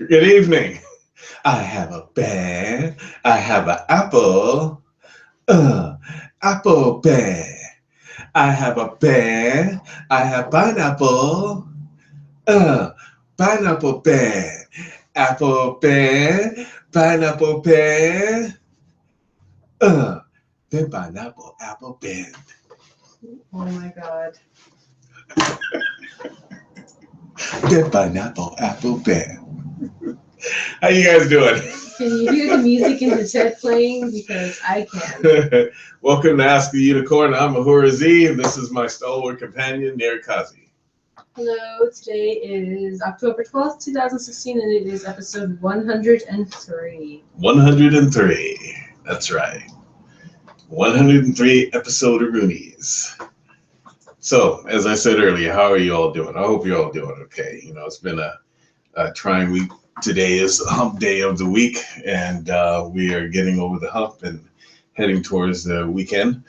Good evening. I have a bear. I have an apple. Uh, apple bear. I have a bear. I have pineapple. Uh, pineapple bear. Apple bear. Pineapple bear. Uh, then pineapple apple bear. Oh my god. Then pineapple apple bear. How you guys doing? Can you hear the music in the chat playing? Because I can. Welcome to Ask the Unicorn. I'm Ahura Z, and this is my stalwart companion, Nerikazi. Hello, today is October 12th, 2016, and it is episode 103. 103. That's right. 103 episode of Roonies. So, as I said earlier, how are you all doing? I hope you're all doing okay. You know, it's been a trying week. Today is the hump day of the week, and we are getting over the hump and heading towards the weekend.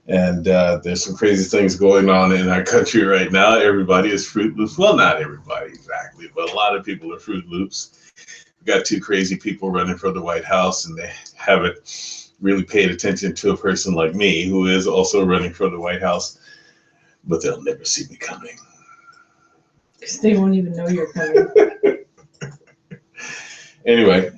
And there's some crazy things going on in our country right now. Everybody is Fruit Loops. Well, not everybody exactly, but a lot of people are Fruit Loops. We've got two crazy people running for the White House, and they haven't really paid attention to a person like me who is also running for the White House, but they'll never see me coming. Because they won't even know you're coming. Anyway,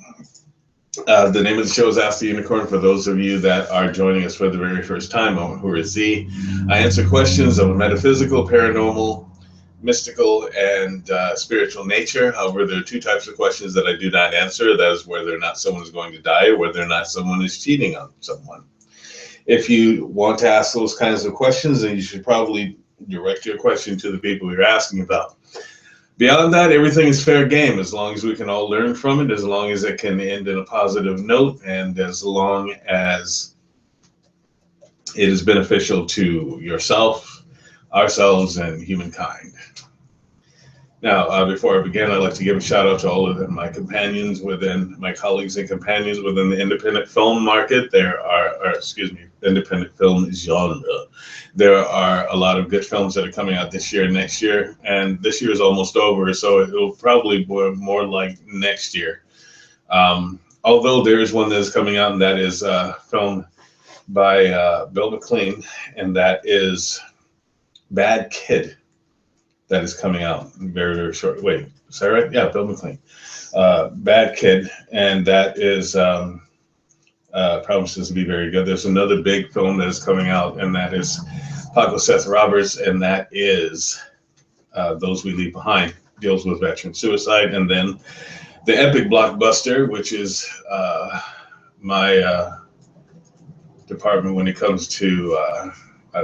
the name of the show is Ask the Unicorn. For those of you that are joining us for the very first time, I'm Ahura Z. I answer questions of a metaphysical, paranormal, mystical, and spiritual nature. However, there are two types of questions that I do not answer. That is whether or not someone is going to die or whether or not someone is cheating on someone. If you want to ask those kinds of questions, then you should probably direct your question to the people you're asking about. Beyond that, everything is fair game as long as we can all learn from it, as long as it can end in a positive note, and as long as it is beneficial to yourself, ourselves, and humankind. Now, before I begin, I'd like to give a shout out to all of my companions within, my colleagues and companions within the independent film market. Independent film genre. There are a lot of good films that are coming out this year and next year, and this year is almost over, so it'll probably be more like next year. Although there is one that is coming out, and that is a film by Bill McLean, and that is Bad Kid. That is coming out very, very short. Wait, is that right? Yeah, Bill McLean. Bad Kid, and that is promises to be very good. There's another big film that is coming out, and that is Paco Seth Roberts, and that is Those We Leave Behind. Deals with veteran suicide, and then the epic blockbuster, which is my department when it comes to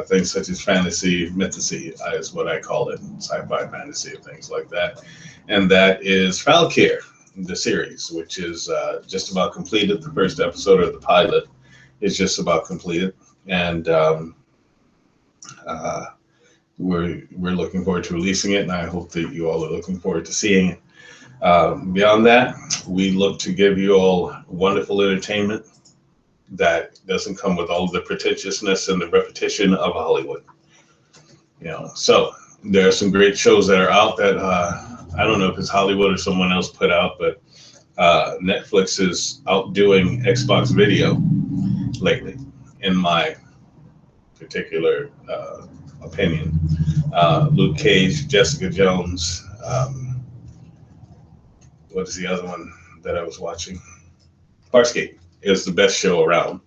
things such as fantasy, mythosy is what I call it, sci-fi, fantasy, things like that. And that is Falkir, the series, which is just about completed. The first episode of the pilot is just about completed, and we're looking forward to releasing it, and I hope that you all are looking forward to seeing it. Beyond that, we look to give you all wonderful entertainment that doesn't come with all of the pretentiousness and the repetition of Hollywood. You know, so there are some great shows that are out that I don't know if it's Hollywood or someone else put out, but Netflix is outdoing Xbox Video lately, in my particular opinion. Luke Cage, Jessica Jones. What is the other one that I was watching? Farscape is the best show around,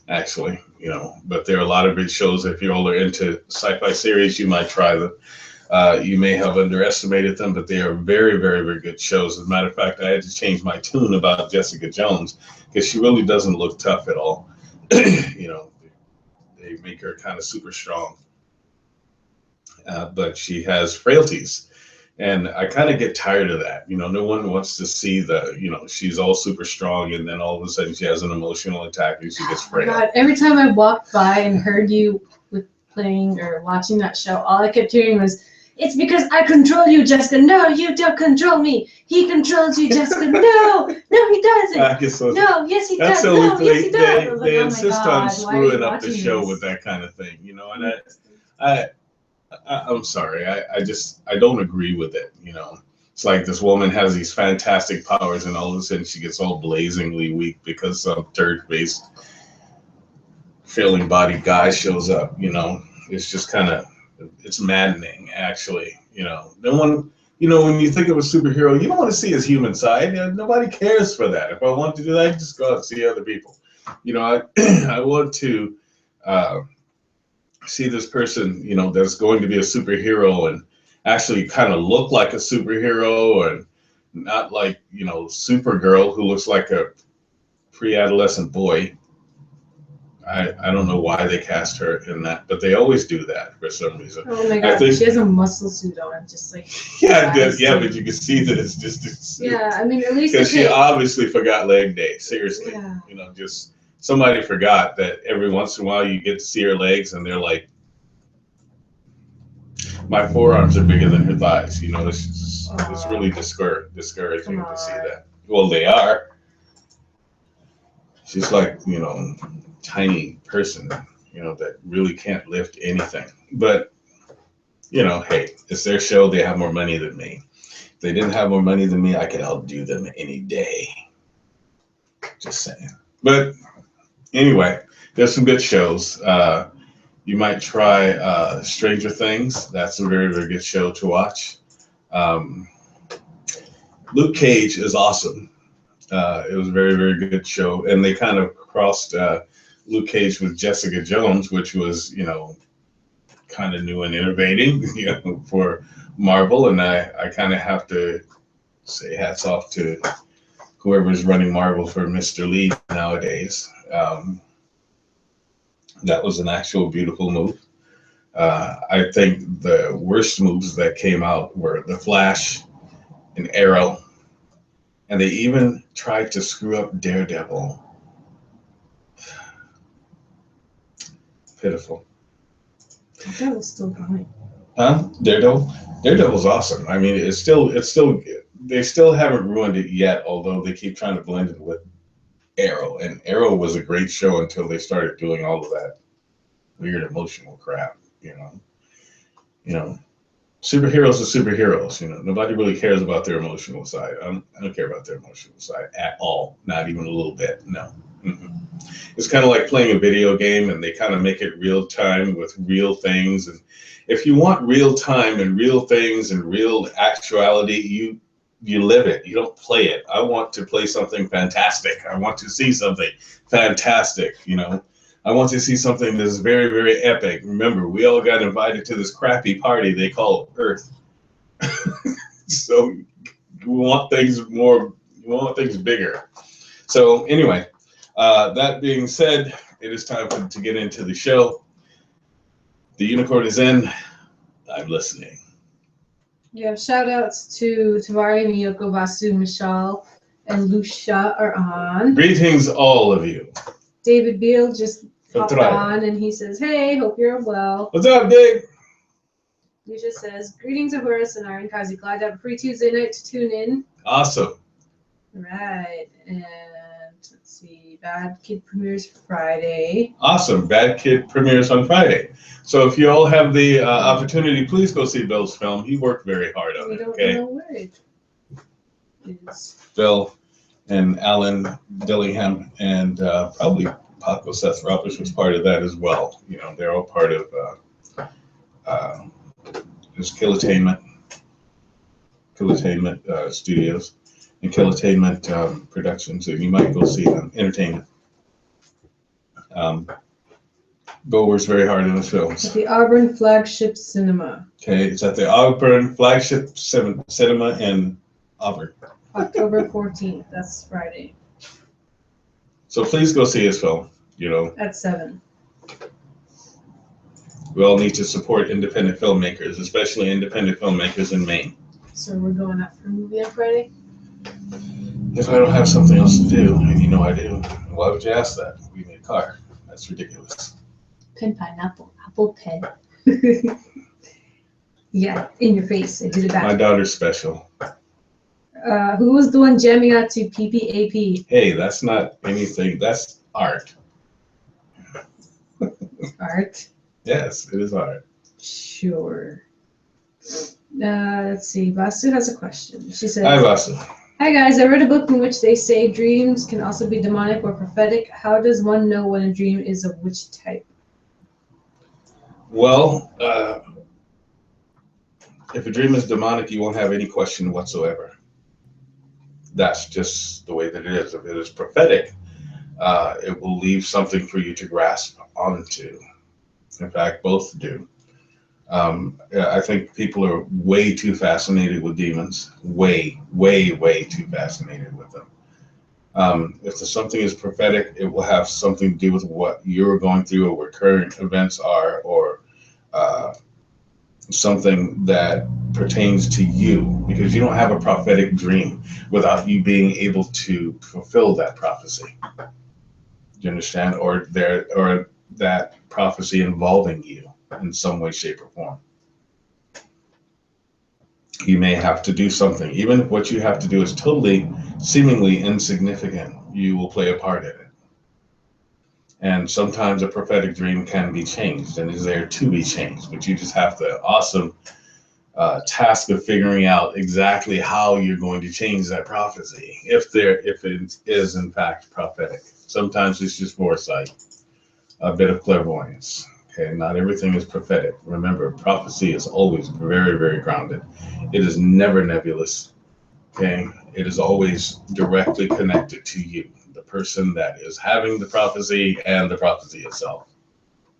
actually. You know, but there are a lot of great shows. If you all are into sci-fi series, you might try them. You may have underestimated them, but they are very, very, very good shows. As a matter of fact, I had to change my tune about Jessica Jones because she really doesn't look tough at all. You know, they make her kind of super strong, but she has frailties. And I kind of get tired of that. You know, no one wants to see she's all super strong and then all of a sudden she has an emotional attack and she gets frail. God, every time I walked by and heard you with playing or watching that show, all I kept hearing was, "It's because I control you, Jessica." No, you don't control me. He controls you, Jessica. No, he doesn't. So. No, yes, he That's does. so No, yes, he does. They "Oh insist my God, on screwing up the show this?" with that kind of thing, you know, and I'm sorry, I don't agree with it, you know. It's like this woman has these fantastic powers, and all of a sudden she gets all blazingly weak because some turd-faced, failing-bodied guy shows up. It's just kind of, it's maddening, actually. No one, when you think of a superhero, you don't want to see his human side. Nobody cares for that. If I want to do that, I just go out and see other people. I want to see this person, that's going to be a superhero and actually kind of look like a superhero, and not like, Supergirl, who looks like a pre-adolescent boy. I don't know why they cast her in that, but they always do that for some reason. Oh my god, she has a muscle suit on, just like yeah, but you can see that it's just a suit. Yeah, I mean, at least because she obviously forgot leg day. Seriously, just somebody forgot that every once in a while you get to see her legs, and they're like, my forearms are bigger than her thighs. It's really discouraging to see that. Well, they are. She's like, tiny person, that really can't lift anything. But, hey, it's their show. They have more money than me. If they didn't have more money than me, I could outdo them any day. Just saying. But anyway, there's some good shows. You might try Stranger Things. That's a very, very good show to watch. Luke Cage is awesome. It was a very, very good show. And they kind of crossed Luke Cage with Jessica Jones, which was, kind of new and innovating, for Marvel. And I kind of have to say hats off to whoever's running Marvel for Mr. Lee nowadays. That was an actual beautiful move. I think the worst moves that came out were The Flash and Arrow. And they even tried to screw up Daredevil. Pitiful. Daredevil's still going. Huh? Daredevil's awesome. I mean, it's still, they still haven't ruined it yet, although they keep trying to blend it with Arrow. And Arrow was a great show until they started doing all of that weird emotional crap, Superheroes are superheroes, nobody really cares about their emotional side. I don't care about their emotional side at all, not even a little bit, no. Mm-mm. It's kind of like playing a video game, and they kind of make it real time with real things. And if you want real time and real things and real actuality, you live it. You don't play it. I want to play something fantastic. I want to see something fantastic, I want to see something that's very, very epic. Remember, we all got invited to this crappy party they call Earth. So we want things bigger. So anyway, that being said, it is time to get into the show. The unicorn is in. I'm listening. Yeah, shout outs to Tavari, Miyoko, Vasu, Michelle, and Lucia are on. Greetings, all of you. David Beal just popped on, and he says, hey, hope you're well. What's up, Dave? Lucia says, greetings, Ahura and Iron Kazi. Glad to have a free Tuesday night to tune in. Awesome. Right, and let's see, Bad Kid premieres Friday. Awesome, Bad Kid premieres on Friday. So if you all have the opportunity, please go see Bill's film. He worked very hard on it. We don't know where it is. Bill and Alan Dillingham, and probably Paco Seth Roberts was part of that as well. They're all part of there's Killatainment Studios and Killatainment Productions, and you might go see them. Entertainment. Bill works very hard in his films. At the Auburn Flagship Cinema. Okay, it's at the Auburn Flagship Cinema in Auburn. October 14th, that's Friday. So please go see his film, At 7. We all need to support independent filmmakers, especially independent filmmakers in Maine. So we're going out for a movie on Friday? If I don't have something else to do, and I do, why would you ask that? We need a car. That's ridiculous. Pen, pineapple, apple, pen. Yeah, in your face. I did it back. My daughter's special. Who was the one jamming out to PPAP? Hey, that's not anything. That's art. Art? Yes, it is art. Sure. Let's see. Vasu has a question. She says, Hi, Vasu. "Hi guys, I read a book in which they say dreams can also be demonic or prophetic. How does one know when a dream is of which type?" Well, if a dream is demonic, you won't have any question whatsoever. That's just the way that it is. If it is prophetic, it will leave something for you to grasp onto. In fact, both do. I think people are way too fascinated with demons. Way, way, way too fascinated with them. If something is prophetic, it will have something to do with what you're going through or what current events are, or something that pertains to you, because you don't have a prophetic dream without you being able to fulfill that prophecy. Do you understand? Or that prophecy involving you in some way, shape, or form. You may have to do something. Even if what you have to do is totally, seemingly insignificant, you will play a part in it. And sometimes a prophetic dream can be changed and is there to be changed, but you just have the awesome task of figuring out exactly how you're going to change that prophecy, if it is in fact prophetic. Sometimes it's just foresight, a bit of clairvoyance. Okay, not everything is prophetic. Remember, prophecy is always very, very grounded. It is never nebulous. Okay, it is always directly connected to you, the person that is having the prophecy and the prophecy itself.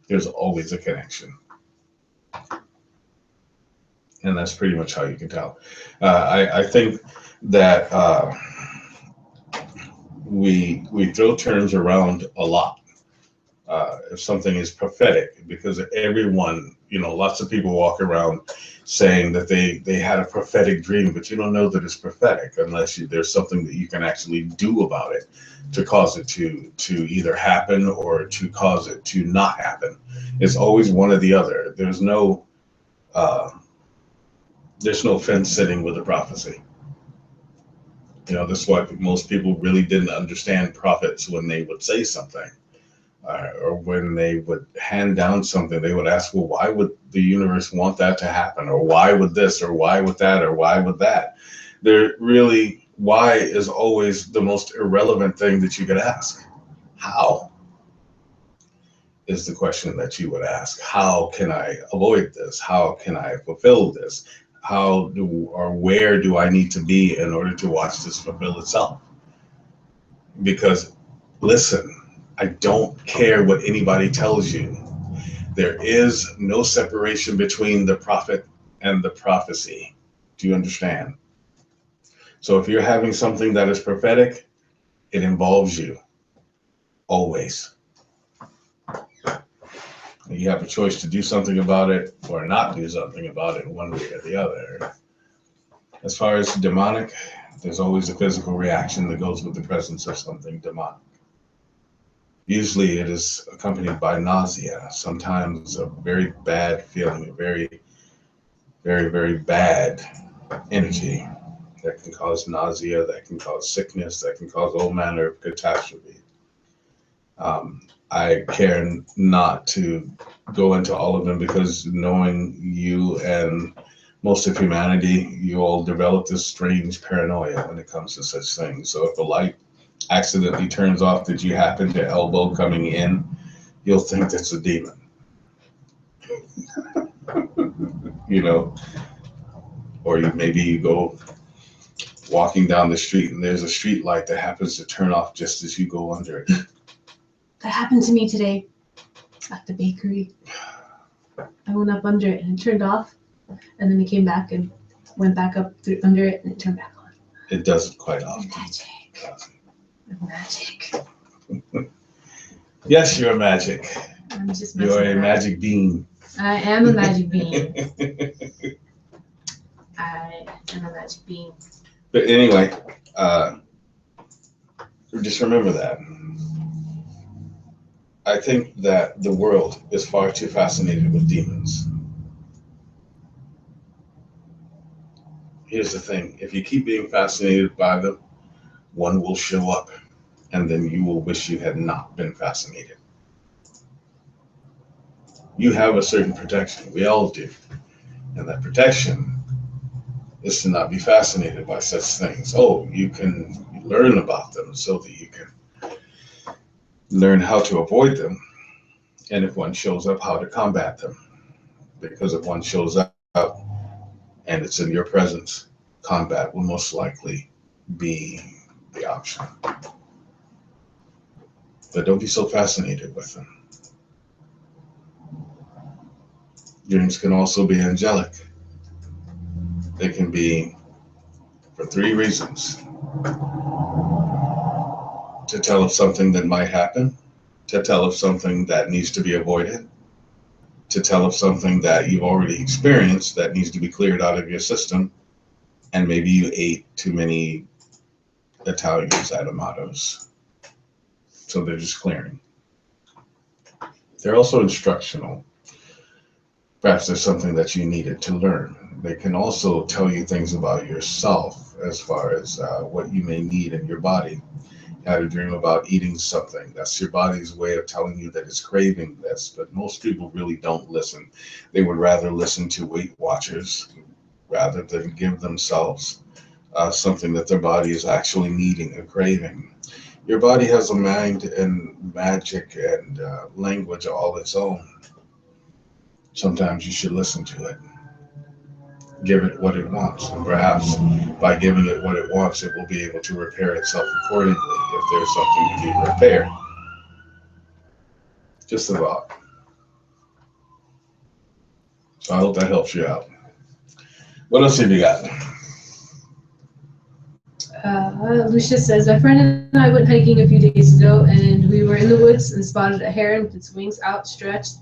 There's always a connection. And that's pretty much how you can tell. I think that we throw terms around a lot. If something is prophetic, because everyone, lots of people walk around saying that they had a prophetic dream, but you don't know that it's prophetic unless there's something that you can actually do about it to cause it to either happen or to cause it to not happen. It's always one or the other. There's no fence sitting with a prophecy. That's why most people really didn't understand prophets when they would say something. Or when they would hand down something, they would ask, well, why would the universe want that to happen? Or why would this? Or why would that? Or why would that? Why is always the most irrelevant thing that you could ask. How is the question that you would ask. How can I avoid this? How can I fulfill this? Where do I need to be in order to watch this fulfill itself? Because, listen, I don't care what anybody tells you. There is no separation between the prophet and the prophecy. Do you understand? So if you're having something that is prophetic, it involves you. Always. You have a choice to do something about it or not do something about it, one way or the other. As far as demonic, there's always a physical reaction that goes with the presence of something demonic. Usually it is accompanied by nausea, sometimes a very bad feeling, a very, very, very bad energy that can cause nausea, that can cause sickness, that can cause all manner of catastrophe. I care not to go into all of them because knowing you and most of humanity, you all develop this strange paranoia when it comes to such things. So if a light accidentally turns off that you happen to elbow coming in, you'll think that's a demon. Or maybe you go walking down the street and there's a street light that happens to turn off just as you go under it. That happened to me today at the bakery. I went up under it and it turned off, and then it came back and went back up under it and it turned back on. It does it quite often. Magic. Yes, you're magic. I'm just You're a magic being. I am a magic being. I am a magic being. But anyway, just remember that. I think that the world is far too fascinated with demons. Here's the thing. If you keep being fascinated by them, one will show up, and then you will wish you had not been fascinated. You have a certain protection. We all do. And that protection is to not be fascinated by such things. Oh, you can learn about them so that you can learn how to avoid them, and if one shows up, how to combat them. Because if one shows up and it's in your presence, combat will most likely be the option. But don't be so fascinated with them. Dreams can also be angelic. They can be for three reasons: to tell of something that might happen, to tell of something that needs to be avoided, to tell of something that you've already experienced that needs to be cleared out of your system, and maybe you ate too many Italian Adamatos. So they're just clearing. They're also instructional. Perhaps there's something that you needed to learn. They can also tell you things about yourself as far as what you may need in your body. You had a dream about eating something. That's your body's way of telling you that it's craving this, but most people really don't listen. They would rather listen to Weight Watchers rather than give themselves something that their body is actually needing, a craving. Your body has a mind and magic and language all its own. Sometimes you should listen to it. Give it what it wants. And perhaps by giving it what it wants, it will be able to repair itself accordingly if there's something to be repaired. Just a thought. So I hope that helps you out. What else have you got? Lucia says, my friend and I went hiking a few days ago, and we were in the woods and spotted a heron with its wings outstretched,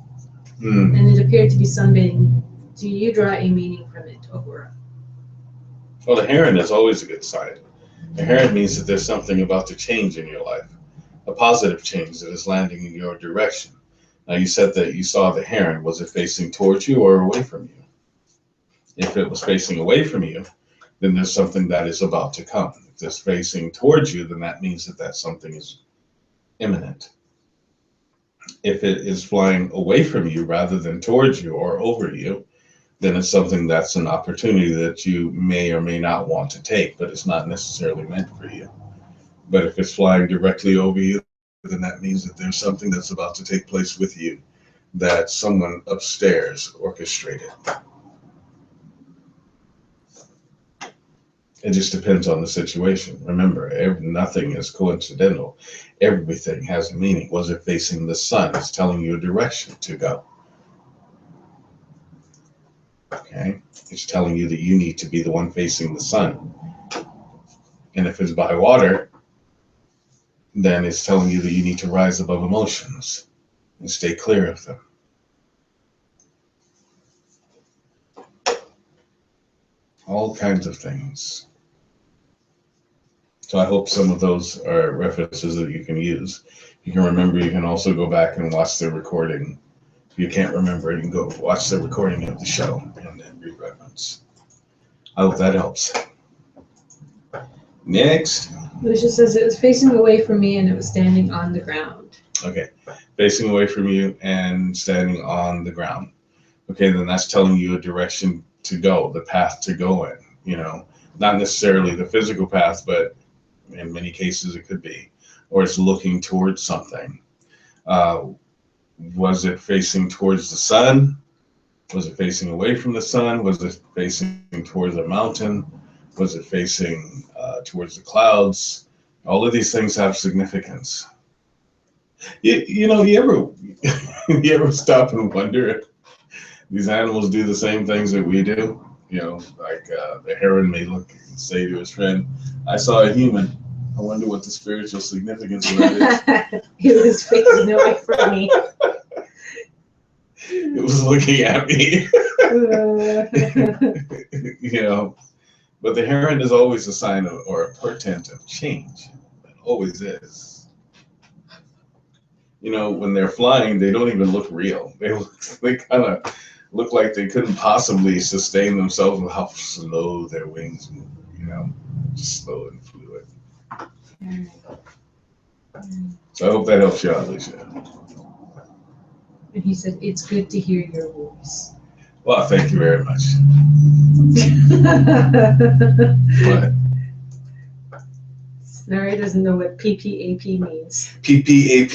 and it appeared to be sunbathing. Do you draw a meaning from it, Ahura? Well, the heron is always a good sign. A heron means that there's something about to change in your life, a positive change that is landing in your direction. Now, you said that you saw the heron. Was it facing towards you or away from you? If it was facing away from you, then there's something that is about to come. If it's facing towards you, then that means that that something is imminent. If it is flying away from you rather than towards you or over you, then it's something that's an opportunity that you may or may not want to take, but it's not necessarily meant for you. But if it's flying directly over you, then that means that there's something that's about to take place with you that someone upstairs orchestrated. It just depends on the situation. Remember, nothing is coincidental. Everything has a meaning. Was it facing the sun? It's telling you a direction to go. Okay? It's telling you that you need to be the one facing the sun. And if it's by water, then it's telling you that you need to rise above emotions and stay clear of them. All kinds of things. So I hope some of those are references that you can use. You can remember, you can also go back and watch the recording. If you can't remember, you can go watch the recording of the show and then re-reference. I hope that helps. Next. Lucia says it was facing away from me and it was standing on the ground. Okay, facing away from you and standing on the ground. Okay, then that's telling you a direction to go, the path to go in, you know, not necessarily the physical path, but in many cases it could be, or it's looking towards something. Was it facing towards the sun? Was it facing away from the sun? Was it facing towards a mountain? Was it facing towards the clouds? All of these things have significance. You know, you ever stop and wonder if these animals do the same things that we do? You know, like the heron may look and say to his friend, I saw a human. I wonder what the spiritual significance of that is. It was facing away from me. It was looking at me. You know, but the heron is always a sign of, or a portent of change. It always is. You know, when they're flying, they don't even look real. They kind of look like they couldn't possibly sustain themselves with how slow their wings move, you know, just slow and fluid. So I hope that helps you out, Alicia. And he said, it's good to hear your voice. Well, thank you very much. What? Snorri doesn't know what PPAP means. PPAP.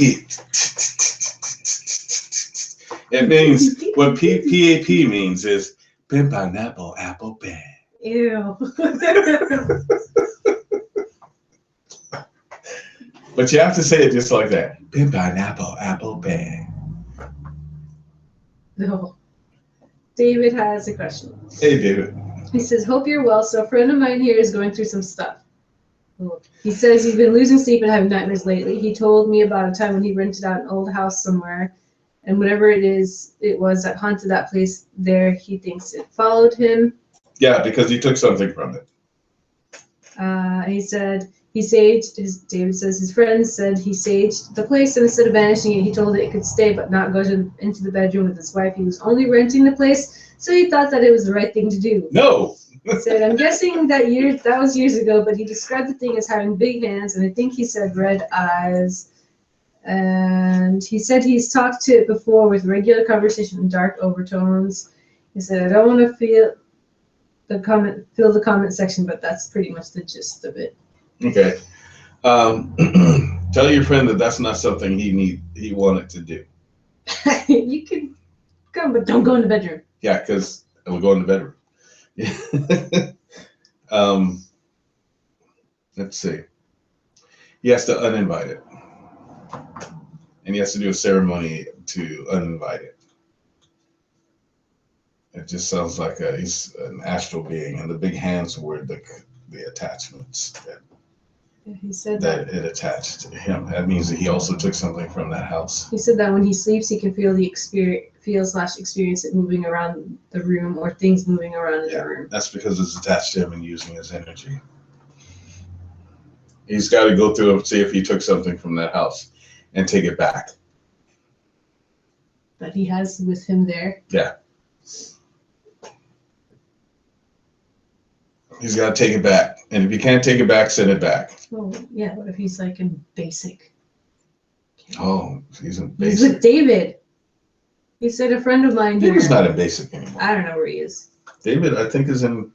It means, what PPAP means is pineapple apple pen. Ew. But you have to say it just like that. Pineapple apple pen. No. David has a question. Hey, David. He says, hope you're well. So a friend of mine here is going through some stuff. He says he's been losing sleep and having nightmares lately. He told me about a time when he rented out an old house somewhere, and whatever it was that haunted that place there, he thinks it followed him. Yeah, because he took something from it. He said he saged, David says his friends said he saged the place, and instead of banishing it, he told it could stay but not go into the bedroom with his wife. He was only renting the place, so he thought that it was the right thing to do. No. He said, I'm guessing that was years ago, but he described the thing as having big hands, and I think he said red eyes. And he said he's talked to it before with regular conversation and dark overtones. He said, I don't want to fill the comment section, but that's pretty much the gist of it. Okay. Tell your friend that that's not something he wanted to do. You can go, but don't go in the bedroom. Yeah, because it will go in the bedroom. Let's see. He has to uninvite it. And he has to do a ceremony to uninvite it. It just sounds like he's an astral being, and the big hands were the attachments He said that it attached to him. That means that he also took something from that house. He said that when he sleeps, he can feel the experience it moving around the room, or things moving around in the room. That's because it's attached to him and using his energy. He's got to go through and see if he took something from that house and take it back. That he has with him there? Yeah. He's got to take it back. And if you can't take it back, send it back. Oh, yeah. What if he's like in basic? Oh, he's in He's basic. with David. He said a friend of mine here. David's not in basic anymore. I don't know where he is. David, I think, is in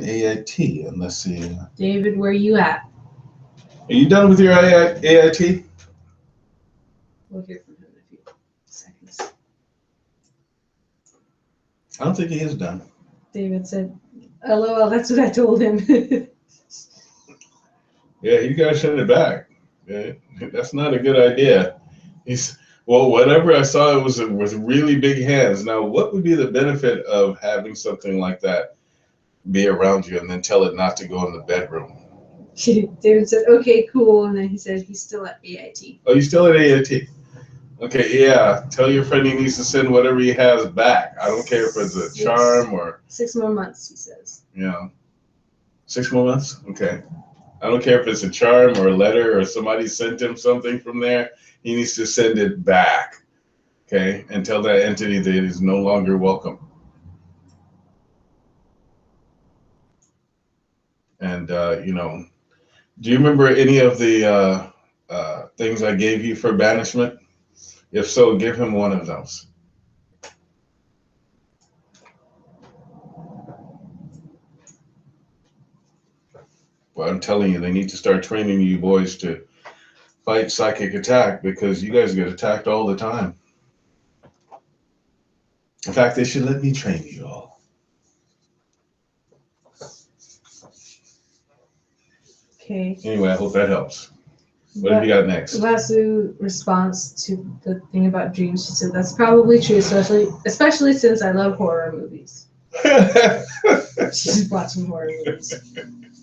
AIT, unless he... David, where you at? Are you done with your AIT? We'll hear from him in a few seconds. I don't think he is done. David said, LOL, that's what I told him. Yeah, you gotta send it back. Yeah, that's not a good idea. Well, whatever I saw, it was with really big hands. Now, what would be the benefit of having something like that be around you and then tell it not to go in the bedroom? David said, okay, cool. And then he said he's still at AIT. Oh, you're still at AIT? Okay, yeah. Tell your friend he needs to send whatever he has back. I don't care if it's a charm or... 6 more months, he says. Yeah. 6 more months? Okay. I don't care if it's a charm or a letter or somebody sent him something from there. He needs to send it back, okay? And tell that entity that it is no longer welcome. And, do you remember any of the things I gave you for banishment? If so, give him one of those. Well, I'm telling you, they need to start training you boys to fight psychic attack, because you guys get attacked all the time. In fact, they should let me train you all. Okay. Anyway, I hope that helps. What have you got next? Vasu response to the thing about dreams. She said, that's probably true, especially since I love horror movies. She's watching horror movies,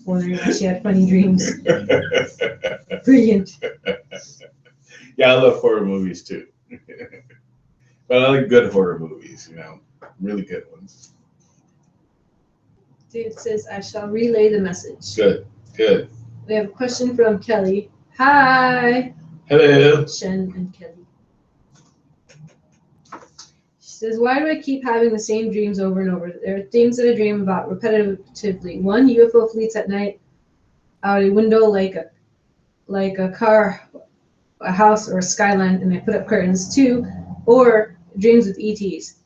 wondering why she had funny dreams. Brilliant. Yeah, I love horror movies too. But I like good horror movies, really good ones. David says, I shall relay the message. Good. We have a question from Kelly. Hi. Hello. Shen and Kelly. She says, why do I keep having the same dreams over and over? There are things that I dream about repetitively. One, UFO fleets at night out a window like a car, a house, or a skyline, and I put up curtains. Two, or dreams with ETs.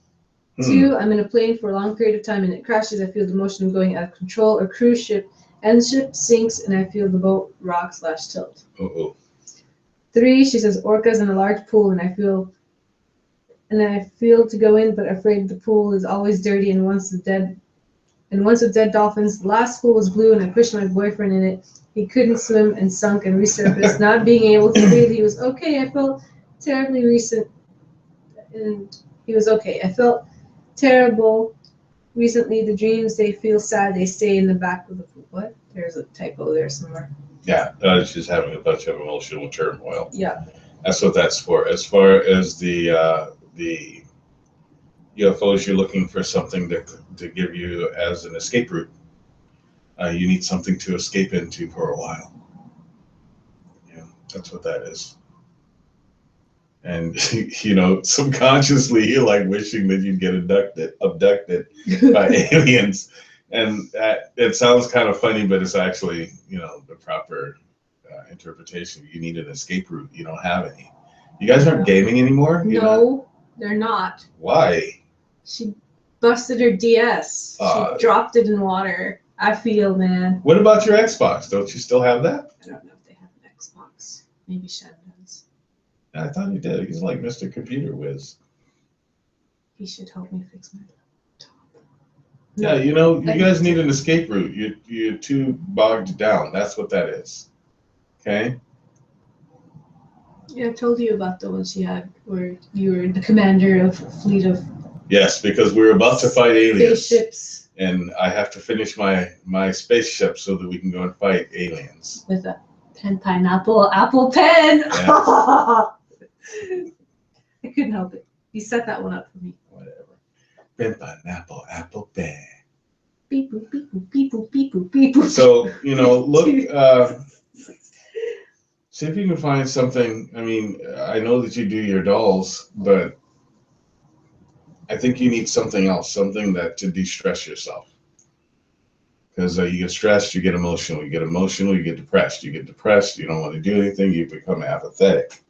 2, I'm in a plane for a long period of time and it crashes. I feel the motion of going out of control. Or cruise ship, and the ship sinks and I feel the boat rock/tilt. 3, she says orcas in a large pool and I feel to go in, but afraid the pool is always dirty and once with dead dolphins. The last pool was blue and I pushed my boyfriend in it. He couldn't swim and sunk and resurfaced. Not being able to breathe, he was okay. I felt terribly recent, and he was okay. I felt terrible recently. The dreams, they feel sad. They stay in the back of the pool. What? There's a typo there somewhere. Yeah, she's having a bunch of emotional turmoil. Yeah. That's what that's for. As far as the UFOs, you're looking for something to give you as an escape route. You need something to escape into for a while. Yeah, that's what that is. And subconsciously you're like wishing that you'd get abducted by aliens. And it sounds kind of funny, but it's actually, the proper interpretation. You need an escape route. You don't have any. You guys aren't gaming anymore? No, they're not. Why? She busted her DS. She dropped it in water. I feel, man. What about your Xbox? Don't you still have that? I don't know if they have an Xbox. Maybe Shen does. I thought he did. He's like Mr. Computer Whiz. He should help me fix my laptop. Yeah, you guys need an escape route. You're too bogged down. That's what that is. Okay? Yeah, I told you about the one she had where you were the commander of a fleet of... Yes, because we're about to fight aliens. Spaceships. And I have to finish my spaceship so that we can go and fight aliens. With a pineapple apple pen. Yeah. I couldn't help it. You set that one up for me. Whatever. Pineapple apple pen. Beep boop beep boop beep boop beep boop beep boop. So look. See if you can find something. I mean, I know that you do your dolls, but I think you need something else, something to de-stress yourself. Because you get stressed, you get emotional. You get emotional, you get depressed. You get depressed, you don't want to do anything, you become apathetic.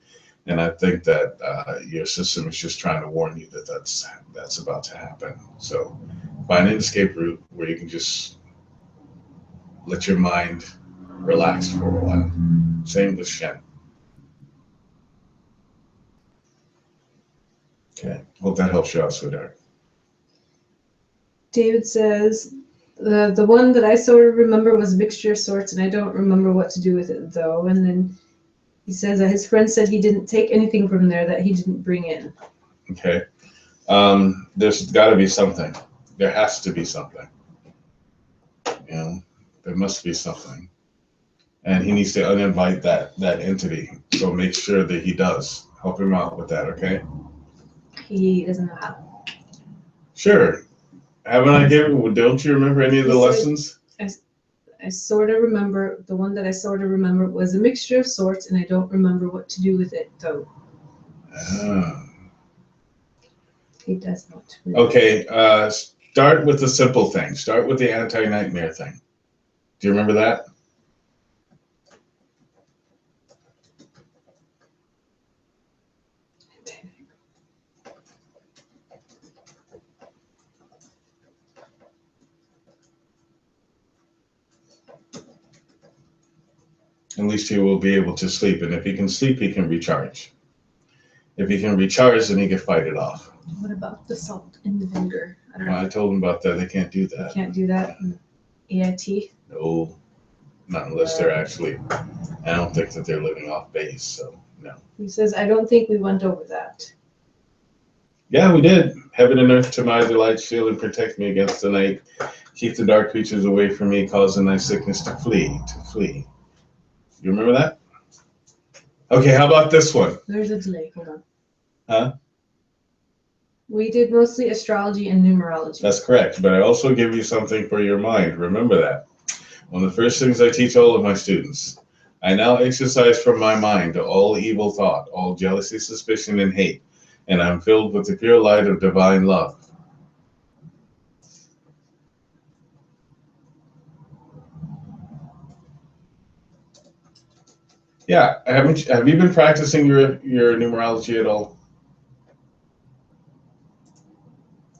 And I think that your system is just trying to warn you that that's about to happen. So find an escape route where you can just let your mind relax for a while. Same with Shen. Okay, hope that helps you out, sweetheart. David says, the one that I sort of remember was a mixture of sorts, and I don't remember what to do with it, though. And then he says that his friend said he didn't take anything from there that he didn't bring in. Okay. There's got to be something. There has to be something. There must be something. And he needs to uninvite that entity. So make sure that he does. Help him out with that, okay? He doesn't know how. Sure. Haven't I given? Don't you remember any of the lessons? I sort of remember. The one that I sort of remember was a mixture of sorts, and I don't remember what to do with it, though. He does not. Okay. Start with the simple thing. Start with the anti-nightmare thing. Do you remember that? At least he will be able to sleep. And if he can sleep, he can recharge. If he can recharge, then he can fight it off. What about the salt and the vinegar? I don't know. I told him about that. They can't do that. They can't do that in AIT? No, not unless they're actually, I don't think that they're living off base, so no. He says, I don't think we went over that. Yeah, we did. Heaven and earth to my delight, shield and protect me against the night. Keep the dark creatures away from me, causing thy sickness to flee. You remember that? Okay, how about this one? There's a delay. Hold on. Huh? We did mostly astrology and numerology. That's correct, but I also give you something for your mind. Remember that. One of the first things I teach all of my students. I now exercise from my mind all evil thought, all jealousy, suspicion, and hate, and I'm filled with the pure light of divine love. Yeah, have you been practicing your numerology at all?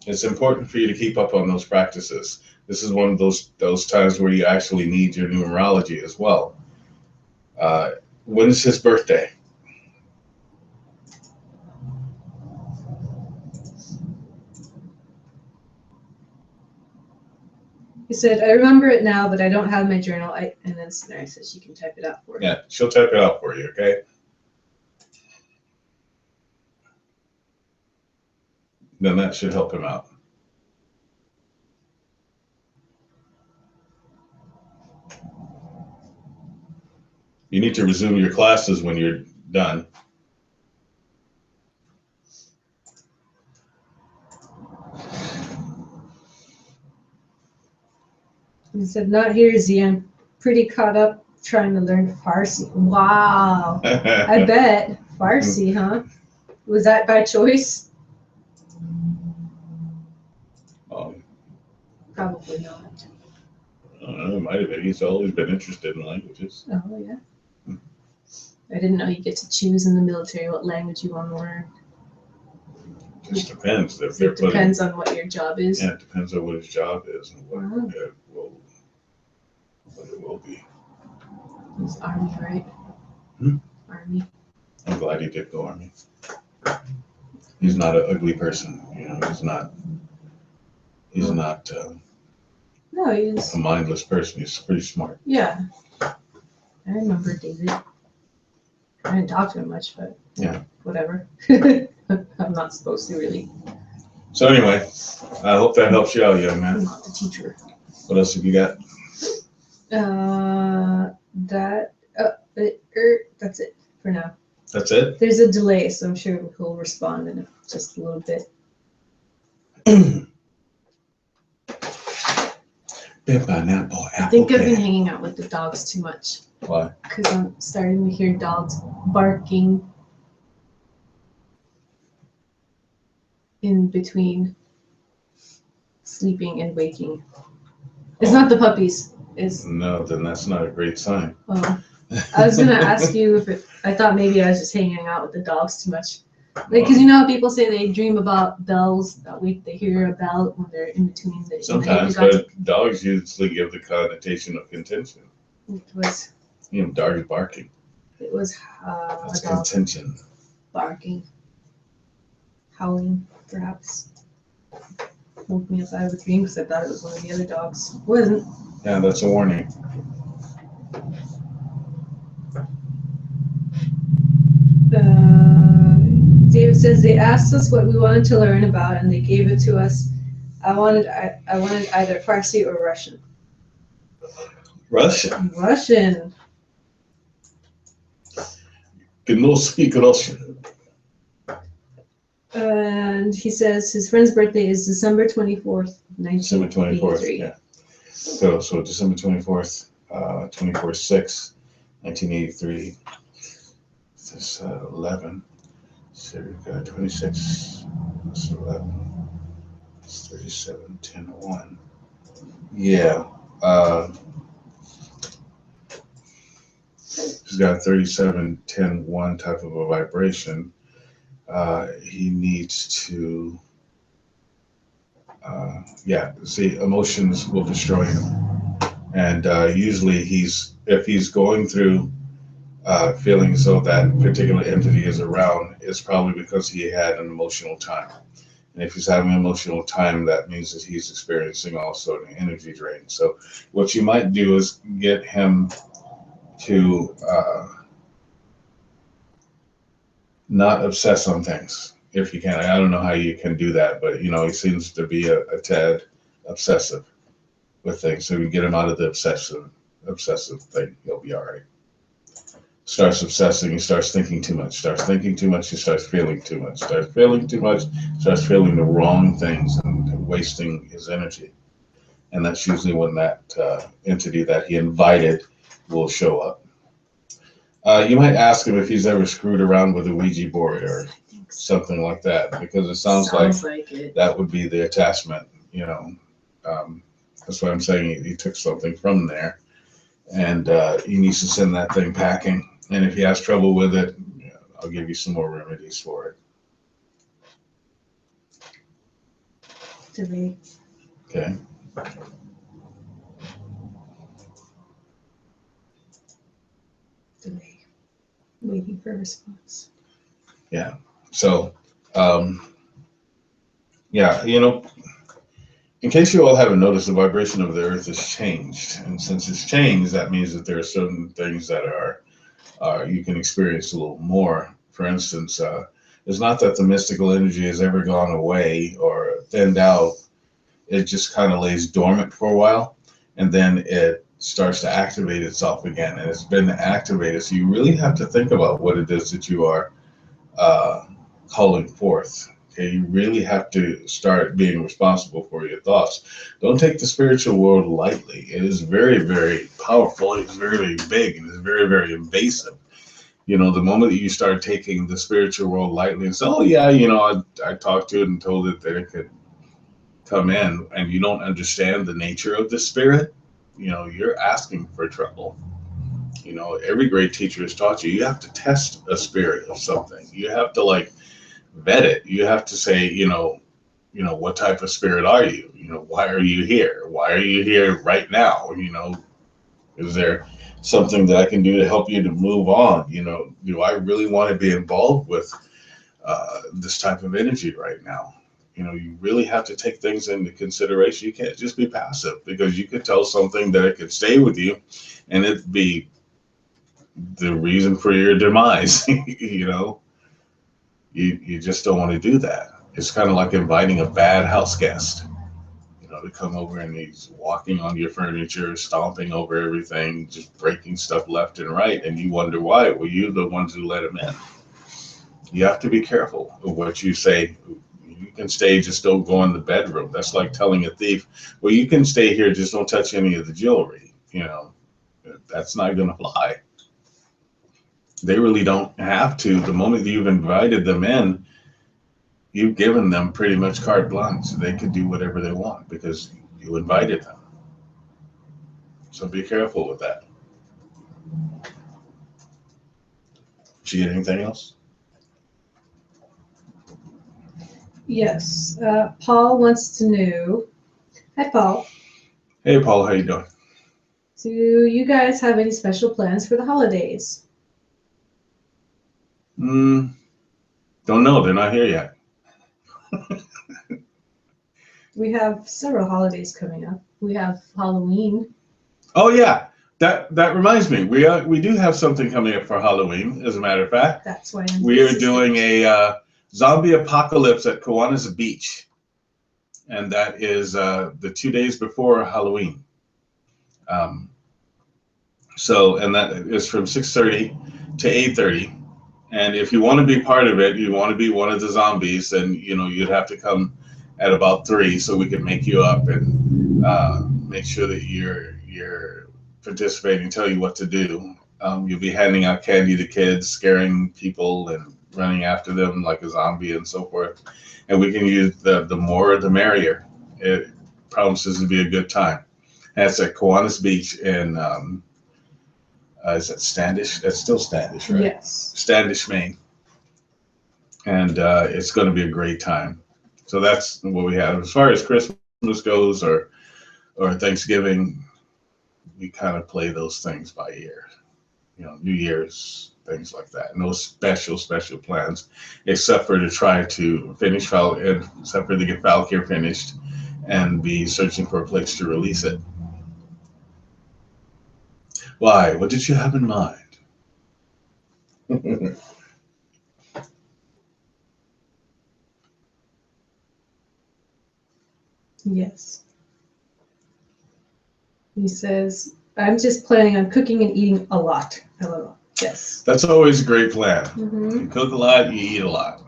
It's important for you to keep up on those practices. This is one of those times where you actually need your numerology as well. When is his birthday? He said, I remember it now, but I don't have my journal. And then Sonari said she can type it out for you. Yeah, she'll type it out for you, okay? Then that should help him out. You need to resume your classes when you're done. He said, not here, Z. I'm pretty caught up trying to learn Farsi. Wow. I bet. Farsi, huh? Was that by choice? Probably not. I don't know, it might have been. He's always been interested in languages. Oh, yeah. I didn't know you get to choose in the military what language you want to learn. It just depends. If It depends on what your job is. Yeah, it depends on what his job is and what it will be. It's Army, right? Army. I'm glad he did go Army. He's not an ugly person. You know, he's not No, he's a mindless person. He's pretty smart. Yeah. I remember David. I didn't talk to him much, but yeah, whatever. I'm not supposed to really. So anyway, I hope that helps you out, young man. I'm not the teacher. What else have you got? That's it for now. That's it? There's a delay, so I'm sure he'll respond in just a little bit. I think I've been hanging out with the dogs too much. Why? Because I'm starting to hear dogs barking in between sleeping and waking. It's not the puppies. No, then that's not a great sign. Oh, I was gonna ask you I thought maybe I was just hanging out with the dogs too much. Like, because you know how people say they dream about bells, they hear a bell when they're in between the. Sometimes, but dogs usually give the connotation of contention. It was. You know, dogs barking. It was That's a dog contention. barking, howling, perhaps. Woke me up out of a dream because I thought it was one of the other dogs. It wasn't. Yeah, that's a warning. David says they asked us what we wanted to learn about, and they gave it to us. I wanted either Farsi or Russian. Russian. Russian. Can no speak Russian. And he says his friend's birthday is December 24th, 1983. December 24th, yeah. So December 24th, 24/6, 1983. This 11. So we've got 26. That's 11. It's 37, 10, 1. Yeah. He's got 37, 10, 1 type of a vibration. He needs to, see, emotions will destroy him. And usually if he's going through feeling as though that particular entity is around, it's probably because he had an emotional time. And if he's having an emotional time, that means that he's experiencing also an energy drain. So what you might do is get him to not obsess on things, if you can. I don't know how you can do that, but you know, he seems to be a tad obsessive with things. So you get him out of the obsessive thing, he'll be all right. Starts obsessing, he starts thinking too much. Starts thinking too much, he starts feeling too much. Starts feeling too much, starts feeling the wrong things and wasting his energy. And that's usually when that entity that he invited will show up. You might ask him if he's ever screwed around with a Ouija board or something like that, because it sounds like it. That would be the attachment, you know. That's why I'm saying he took something from there, and he needs to send that thing packing. And if he has trouble with it, I'll give you some more remedies for it. Delay. Okay. Delay. Waiting for a response. Yeah. So, yeah, you know, in case you all haven't noticed, the vibration of the earth has changed. And since it's changed, that means that there are certain things that you can experience a little more. For instance, it's not that the mystical energy has ever gone away or thinned out. It just kind of lays dormant for a while, and then it starts to activate itself again. And it's been activated. So you really have to think about what it is that you are calling forth. Okay, you really have to start being responsible for your thoughts. Don't take the spiritual world lightly. It is very, very powerful. It's very, very big, and it's very, very invasive. You know, the moment that you start taking the spiritual world lightly and say, "Oh yeah, you know, I talked to it and told it that it could come in," and you don't understand the nature of the spirit, you know, you're asking for trouble. You know, every great teacher has taught you have to test a spirit of something. You have to like vet it. You have to say, what type of spirit are you? You know, why are you here? Why are you here right now? You know, is there something that I can do to help you to move on? You know, do I really want to be involved with this type of energy right now? You know, you really have to take things into consideration. You can't just be passive, because you could tell something that it could stay with you and it'd be the reason for your demise. You know, you just don't want to do that. It's kind of like inviting a bad house guest, you know, to come over and he's walking on your furniture, stomping over everything, just breaking stuff left and right. And you wonder why. Well, you're the ones who let him in. You have to be careful of what you say. You can stay, just don't go in the bedroom. That's like telling a thief, well, you can stay here, just don't touch any of the jewelry. You know, that's not going to fly. They really don't have to. The moment that you've invited them in, you've given them pretty much carte blanche. They could do whatever they want because you invited them. So be careful with that. Did you get anything else? Yes. Paul wants to know. Hi, Paul. Hey, Paul, how you doing? Do you guys have any special plans for the holidays? Don't know. They're not here yet. We have several holidays coming up. We have Halloween. Oh yeah, that reminds me. We do have something coming up for Halloween. As a matter of fact, That's why we are doing a zombie apocalypse at Kiwanis Beach, and that is the 2 days before Halloween. And that is from 6:30 to 8:30. And if you want to be part of it, you want to be one of the zombies, then you'd have to come at about 3 so we can make you up and make sure that you're participating, tell you what to do. You'll be handing out candy to kids, scaring people and running after them like a zombie and so forth. And we can use the more the merrier. It promises to be a good time. That's at Kiwanis Beach in is that Standish? That's still Standish, right? Yes. Standish, Maine. And it's going to be a great time. So that's what we have. As far as Christmas goes or Thanksgiving, we kind of play those things by ear. New Year's, things like that. No special plans, except for to try to finish except for to get Valkyr finished and be searching for a place to release it. Why? What did you have in mind? Yes. He says, I'm just planning on cooking and eating a lot. LOL. Yes. That's always a great plan. Mm-hmm. You cook a lot, you eat a lot.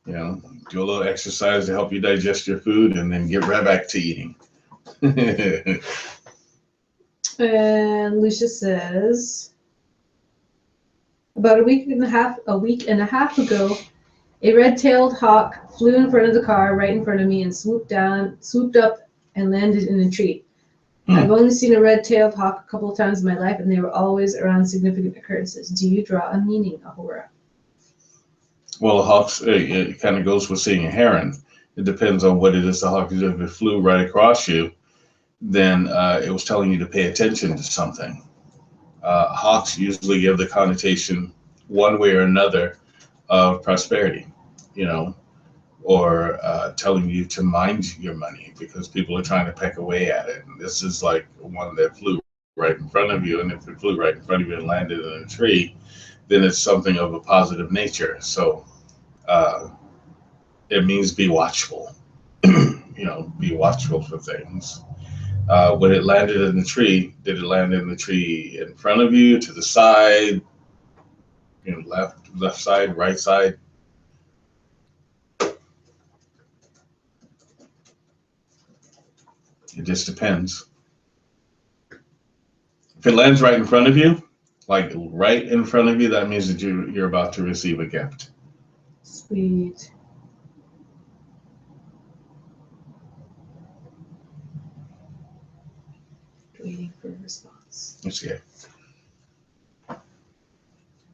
Do a little exercise to help you digest your food and then get right back to eating. And Lucia says, about a week and a half ago, a red-tailed hawk flew in front of the car right in front of me and swooped up and landed in a tree. I've only seen a red-tailed hawk a couple of times in my life, and they were always around significant occurrences. Do you draw a meaning, Ahura? Well, hawks, it kind of goes with seeing a heron. It depends on what it is the hawk is. If it flew right across you, then it was telling you to pay attention to something. Hawks usually give the connotation one way or another of prosperity, you know, or telling you to mind your money because people are trying to peck away at it. And this is like one that flew right in front of you. And if it flew right in front of you and landed in a tree, then it's something of a positive nature. So uh, it means be watchful, you know, be watchful for things. When it landed in the tree, did it land in the tree in front of you, to the side, you know, left side, right side? It just depends. If it lands right in front of you, like right in front of you, that means that you're about to receive a gift. Sweet. Waiting for a response. Okay.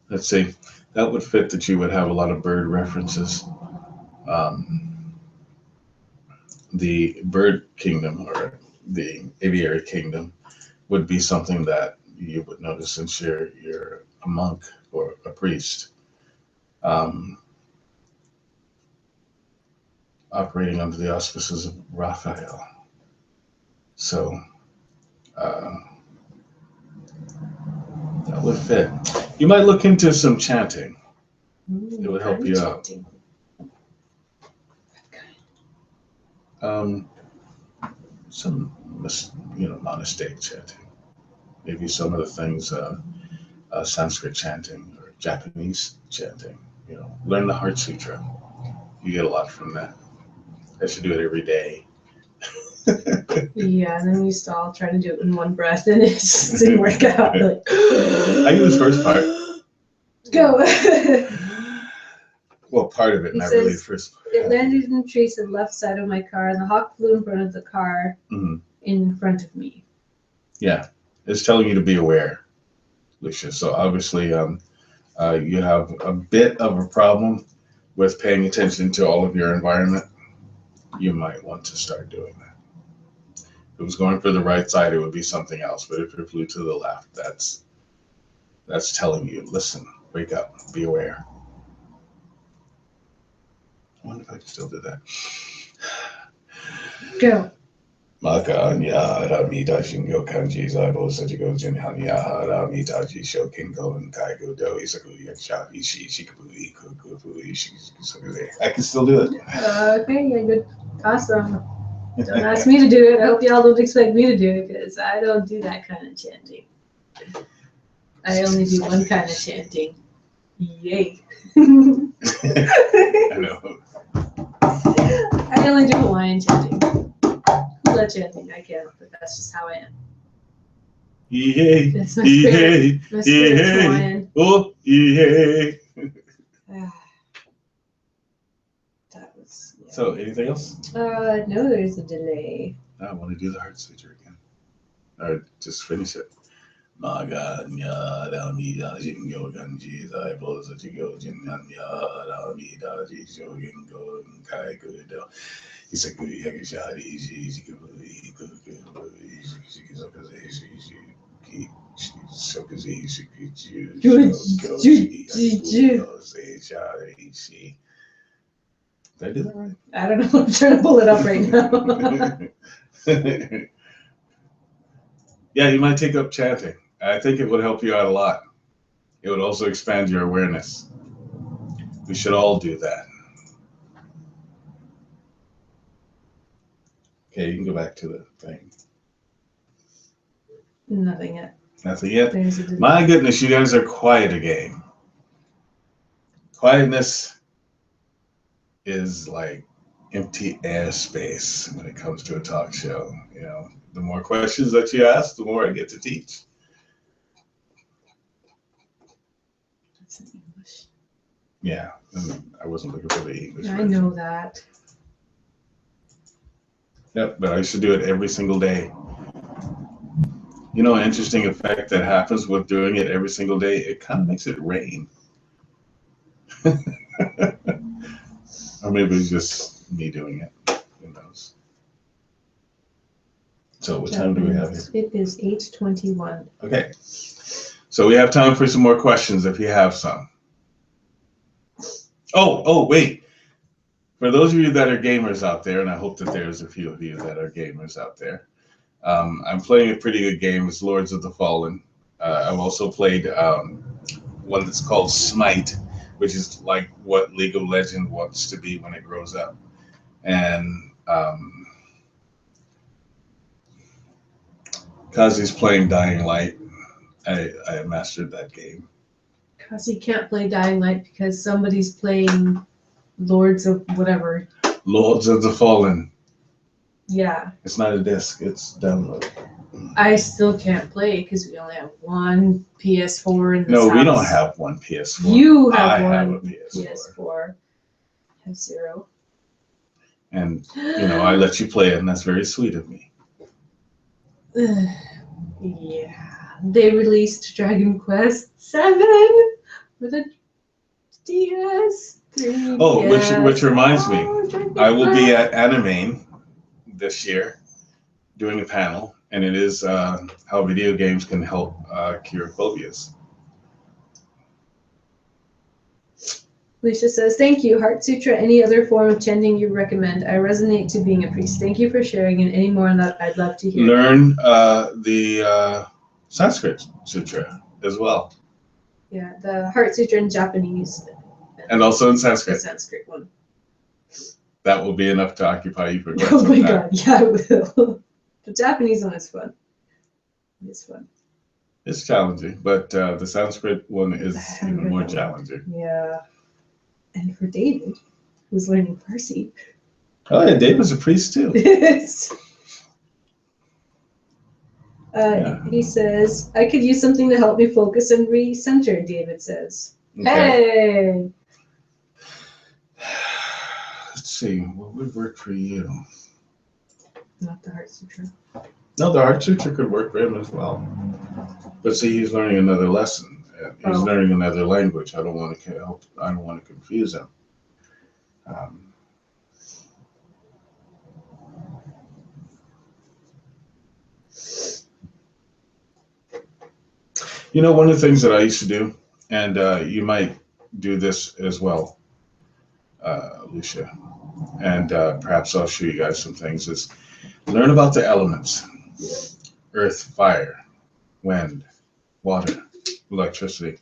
Let's see. That would fit that you would have a lot of bird references. The bird kingdom or the aviary kingdom would be something that you would notice since you're a monk or a priest, operating under the auspices of Raphael. So uh, that would fit. You might look into some chanting. It would help you out. Chanting. Some, monastic chanting. Maybe some of the things, Sanskrit chanting or Japanese chanting. You know, learn the Heart Sutra. You get a lot from that. I should do it every day. Yeah, and then we used to all try to do it in one breath, and it just didn't work out. Like, I do this first part. Go. Well, part of it, He not really the says, first. It landed in the trees to the left side of my car, and the hawk flew in front of the car in front of me. Yeah, it's telling you to be aware, Alicia. So obviously, you have a bit of a problem with paying attention to all of your environment. You might want to start doing that. If it was going for the right side, it would be something else. But if it flew to the left, that's telling you, listen, wake up, be aware. I wonder if I can still do that. Go. Maka nya ramita shingo kanji zaibo sajigo jinhanya ramita ji shokingo and kaigo do isaku yaksha ishi shikabu kuku ishi. I can still do it. Okay, yeah, good. Awesome. Don't ask me to do it. I hope y'all don't expect me to do it because I don't do that kind of chanting. I only do one kind of chanting. Yay. I know. I only do Hawaiian chanting. Hula chanting, I can't, but that's just how I am. Yay. That's my spirit. My spirit's Hawaiian. Oh, yay. That was. Yeah. So, anything else? No, there's a delay. I want to do the Heart Sutra again. Or just finish it. Maga nya ramida jingo ganji zaibo sajigo jinanya ramida jishogingo kai kudo. Isaku yakishari shikabu kuku Did I do that right? I don't know. I'm trying to pull it up right now. Yeah, you might take up chanting. I think it would help you out a lot. It would also expand your awareness. We should all do that. Okay, you can go back to the thing. Nothing yet. Nothing yet? There's a delay. My goodness, you guys are quiet again. Quietness is like empty airspace when it comes to a talk show. You know, the more questions that you ask, the more I get to teach. That's in English. Yeah, I wasn't looking for the English I version. know that. Yep, but I should do it every single day. You know, an interesting effect that happens with doing it every single day, it kind of makes it rain. Or maybe it's just me doing it. Who knows? So what time do we have here? It is 8:21. Okay. So we have time for some more questions if you have some. Oh, wait. For those of you that are gamers out there, and I hope that there's a few of you that are gamers out there, I'm playing a pretty good game. It's Lords of the Fallen. I've also played one that's called Smite, which is like what League of Legends wants to be when it grows up. And Kazi's playing Dying Light. I mastered that game. Kazi can't play Dying Light because somebody's playing Lords of whatever. Lords of the Fallen. Yeah. It's not a disc, it's download. I still can't play because we only have one PS4 in this No, house. we don't have one PS4. You have I one have a PS4. PS4. I have 0. And, I let you play it, and that's very sweet of me. Yeah. They released Dragon Quest 7 with a DS. 3DS. Oh, which reminds me, Dragon I will be Quest. at Animane this year doing a panel, and it is how video games can help cure phobias. Lisa says, thank you. Heart Sutra, any other form of chanting you recommend? I resonate to being a priest. Thank you for sharing, and any more on that I'd love to hear. Learn the Sanskrit Sutra as well. Yeah, the Heart Sutra in Japanese. And also in The Sanskrit. Sanskrit one. That will be enough to occupy you for quite Oh some my time. god, yeah, I will. The Japanese one is fun. It's fun. It's challenging, but the Sanskrit one is even more challenging. Yeah. And for David, who's learning Farsi. Oh yeah, David's a priest too. He says, I could use something to help me focus and recenter, David says. Okay. Hey! Let's see, what would work for you? Not the Heart Sutra. No, the Heart Sutra could work for him as well. But see, he's learning another lesson. He's learning another language. I don't want to confuse him. One of the things that I used to do, and you might do this as well, Lucia, and perhaps I'll show you guys some things, is learn about the elements: earth, fire, wind, water, electricity.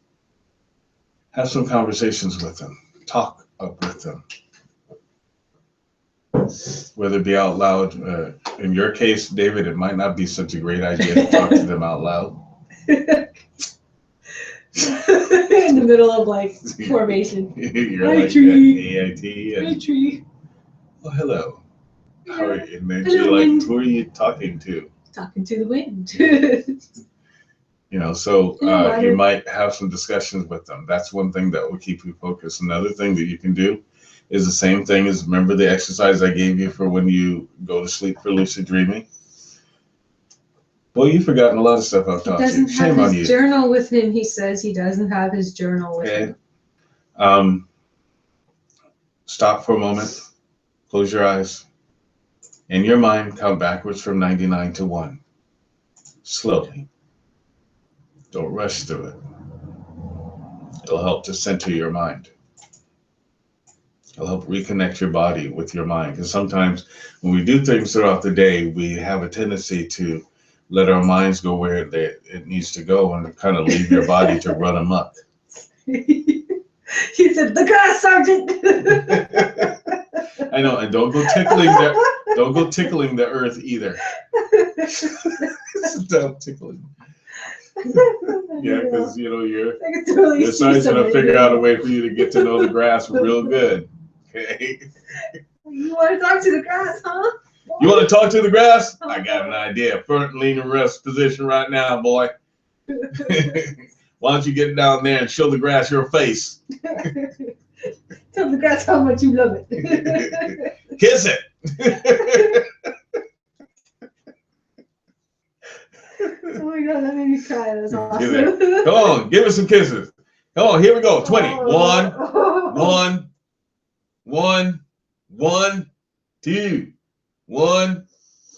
Have some conversations with them. Talk up with them. Whether it be out loud. In your case, David, it might not be such a great idea to talk to them out loud. In the middle of formation. You're Hi, like tree. AIT. Hi, tree. Oh, hello. How are you? And then Hello, you're like, wind. who are you talking to? Talking to the wind. So Hello, you water. might have some discussions with them. That's one thing that will keep you focused. Another thing that you can do is the same thing as, remember the exercise I gave you for when you go to sleep for lucid dreaming? Well, you've forgotten a lot of stuff I've He taught you. doesn't Shame have on his you. journal with him. He says he doesn't have his journal with him. Stop for a moment. Close your eyes. In your mind, count backwards from 99 to 1. Slowly. Don't rush through it. It'll help to center your mind. It'll help reconnect your body with your mind. Because sometimes when we do things throughout the day, we have a tendency to let our minds go where it needs to go and kind of leave your body to run amok. He said, "The grass, Sergeant." I know, and don't go tickling the earth either. Stop tickling. Yeah, because you're Sergeant's gonna figure out a way for you to get to know the grass real good. Okay. You want to talk to the grass, huh? You want to talk to the grass? I got an idea. Front lean and rest position right now, boy. Why don't you get down there and show the grass your face? Tell the grass how much you love it. Kiss it. Oh my god, that made me cry. That was awesome. Come on, give us some kisses. Come on, here we go. 20. 1, 1, 1, 1, 2, 1,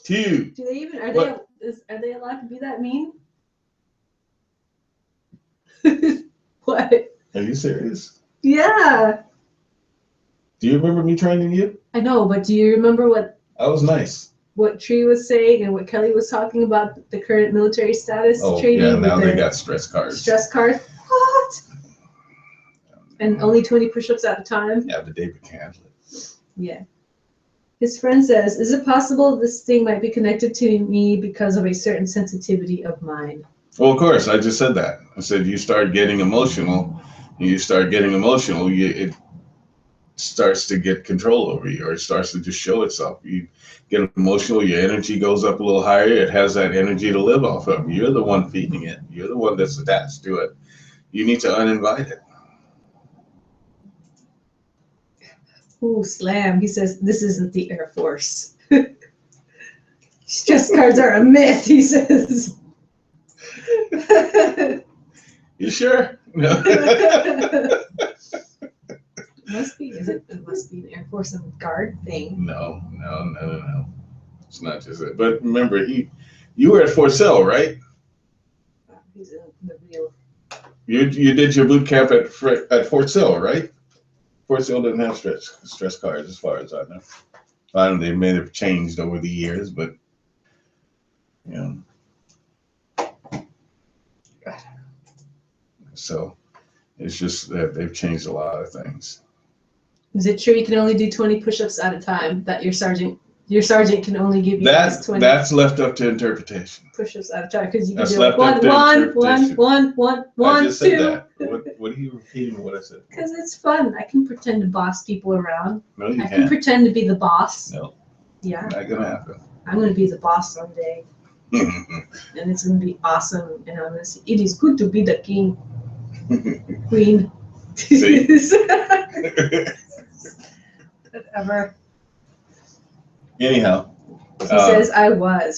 2. Do they even are What? are they allowed to be that mean? What? Are you serious? Yeah. Do you remember me training you? I know, but do you remember I was nice. what Tree was saying and what Kelly was talking about the current military status training? Yeah, now with they the got stress cards. Stress cards? What? And only 20 push-ups at a time? Yeah, but David can handle it. Yeah. His friend says, is it possible this thing might be connected to me because of a certain sensitivity of mine? Well, of course, I just said that. I said you start getting emotional. It starts to get control over you, or it starts to just show itself. You get emotional, your energy goes up a little higher. It has that energy to live off of. You're the one feeding it. You're the one that's attached to it. You need to uninvite it. Ooh, slam. He says, this isn't the Air Force. Stress cards are a myth, he says. You sure? No. It must be an Air Force and Guard thing. No. It's not just it. But remember, you were at Fort Sill, right? He's in the real. You did your boot camp at Fort Sill, right? Fort Sill didn't have stress cards, as far as I know. I don't know, they may have changed over the years, but you know. So it's just that they've changed a lot of things. Is it true you can only do 20 push-ups at a time? That your sergeant can only give you 20 that's left up to interpretation. push-ups at a time because you can That's do left one, up to interpretation. one, I just said two. that. What are you repeating what I said? Because it's fun. I can pretend to boss people around. No, you I can can't. pretend to be the boss. No. Yeah. Not gonna happen. I'm gonna be the boss someday, and it's gonna be awesome. And I'm gonna say, it is good to be the king, queen. Whatever. Anyhow. He says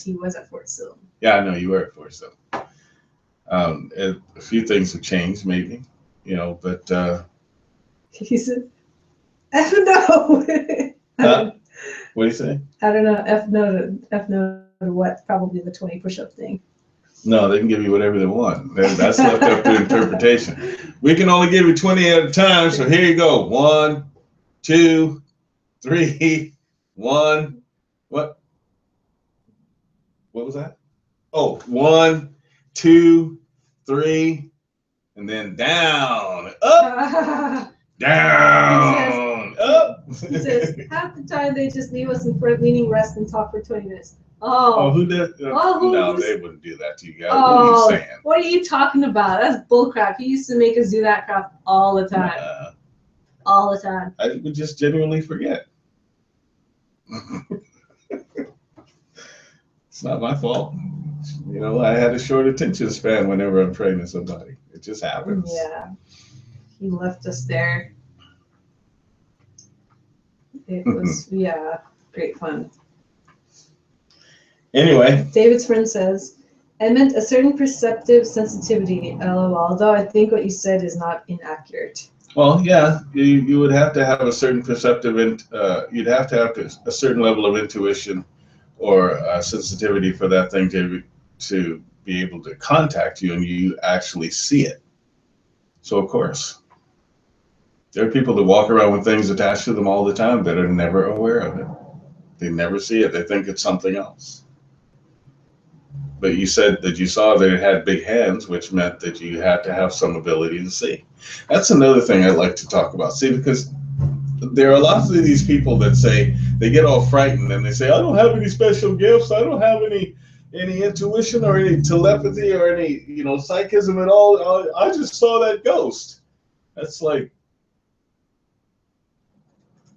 he was at Fort Sill. Yeah, I know you were at Fort Sill. A few things have changed, maybe, but. He said, F no. Huh? What do you say? I don't know. F no to what? Probably the 20 push-up thing. No, they can give you whatever they want. That's left up to interpretation. We can only give you 20 at a time, so here you go. 1, 2, 3, 1. What was that? Oh, 1, 2, 3, and then down, up, down, up. He says, half the time they just leave us in front, leaning, rest, and talk for 20 minutes. Oh, who did? No, they wouldn't do that to you guys. What are you saying? What are you talking about? That's bullcrap. He used to make us do that crap all the time. All the time. I would just genuinely forget. It's not my fault. I had a short attention span whenever I'm training somebody. It just happens. Yeah. He left us there. It was, great fun. Anyway. David's friend says, I meant a certain perceptive sensitivity, lol, although I think what you said is not inaccurate. Well, yeah, you would have to have a certain perceptive, you'd have to have a certain level of intuition or sensitivity for that thing to be able to contact you and you actually see it. So, of course, there are people that walk around with things attached to them all the time that are never aware of it. They never see it. They think it's something else. But you said that you saw that it had big hands, which meant that you had to have some ability to see. That's another thing I'd like to talk about. See, because there are lots of these people that say, they get all frightened and they say, I don't have any special gifts. I don't have any intuition or any telepathy or any, psychism at all. I just saw that ghost. That's like,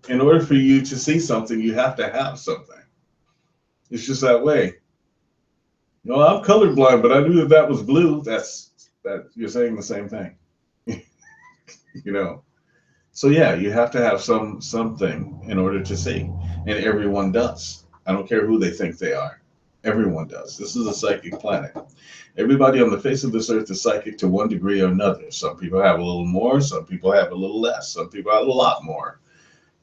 in order for you to see something, you have to have something. It's just that way. I'm colorblind, but I knew that was blue. That you're saying the same thing. So yeah, you have to have something in order to see, and everyone does. I don't care who they think they are. Everyone does. This is a psychic planet. Everybody on the face of this earth is psychic to one degree or another. Some people have a little more. Some people have a little less. Some people have a lot more.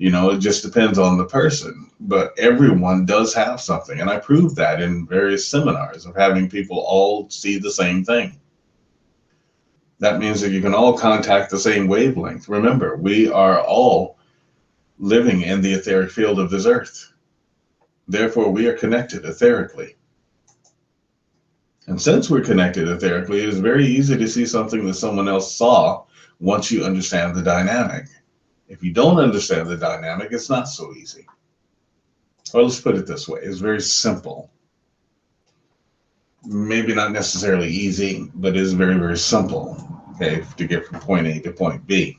It just depends on the person. But everyone does have something. And I proved that in various seminars of having people all see the same thing. That means that you can all contact the same wavelength. Remember, we are all living in the etheric field of this earth. Therefore, we are connected etherically. And since we're connected etherically, it is very easy to see something that someone else saw once you understand the dynamic. If you don't understand the dynamic, it's not so easy. Or let's put it this way, it's very simple. Maybe not necessarily easy, but it is very, very simple, okay, to get from point A to point B.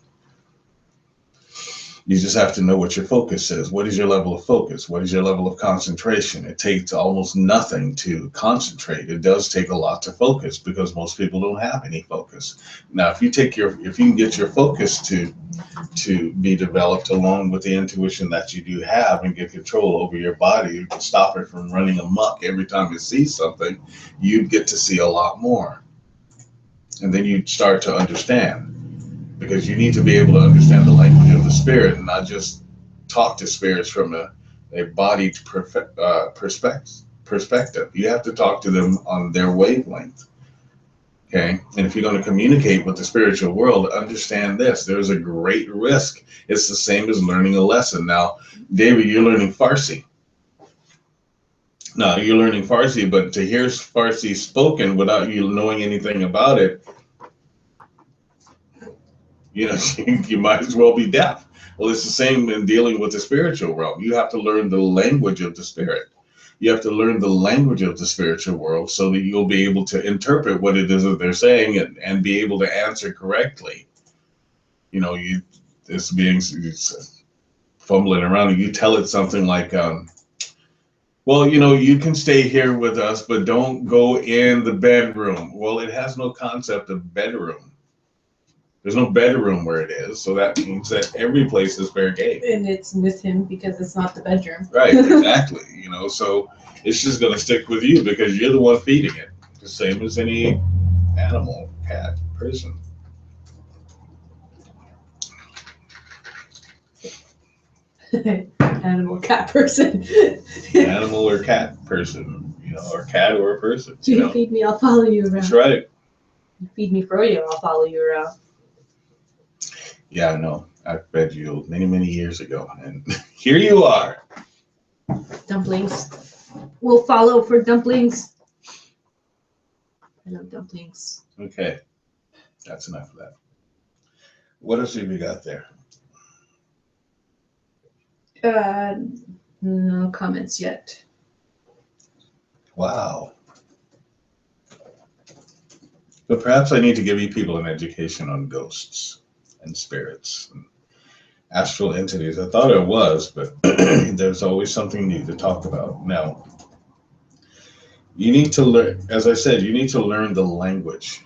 You just have to know what your focus is. What is your level of focus? What is your level of concentration? It takes almost nothing to concentrate. It does take a lot to focus because most people don't have any focus. Now, if you can get your focus to be developed along with the intuition that you do have and get control over your body, you can stop it from running amok every time you see something, you'd get to see a lot more. And then you'd start to understand. Because you need to be able to understand the language of the spirit and not just talk to spirits from a body perspective. You have to talk to them on their wavelength. Okay? And if you're going to communicate with the spiritual world, understand this. There's a great risk. It's the same as learning a lesson. Now, David, you're learning Farsi. Now, you're learning Farsi, but to hear Farsi spoken without you knowing anything about it, you might as well be deaf. Well, it's the same in dealing with the spiritual realm. You have to learn the language of the spirit. You have to learn the language of the spiritual world so that you'll be able to interpret what it is that they're saying and be able to answer correctly. This being fumbling around and you tell it something like, well, you can stay here with us, but don't go in the bedroom. Well, it has no concept of bedroom. There's no bedroom where it is, so that means that every place is fair game. And it's with him because it's not the bedroom. Right, exactly. So it's just going to stick with you because you're the one feeding it. The same as any animal, cat, person. Animal, cat, person. Animal or cat person, or cat or a person. You feed me, I'll follow you around. That's right. You feed me froyo, I'll follow you around. Yeah, I know. I fed you many, many years ago, and here you are. Dumplings. We'll follow for dumplings. I love dumplings. Okay, that's enough of that. What else have we got there? No comments yet. Wow. But perhaps I need to give you people an education on ghosts and spirits and astral entities. I thought it was, but there's always something new to talk about. Now, you need to learn, as I said, you need to learn the language,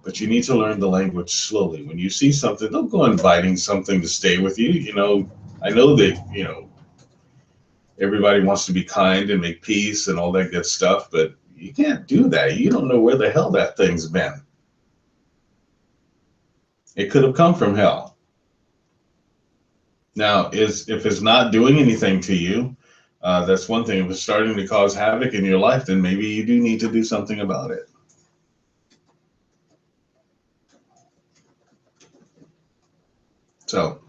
but you need to learn the language slowly. When you see something, don't go inviting something to stay with you. I know that, everybody wants to be kind and make peace and all that good stuff, but you can't do that. You don't know where the hell that thing's been. It could have come from hell. Now, if it's not doing anything to you, that's one thing. If it's starting to cause havoc in your life, then maybe you do need to do something about it. So,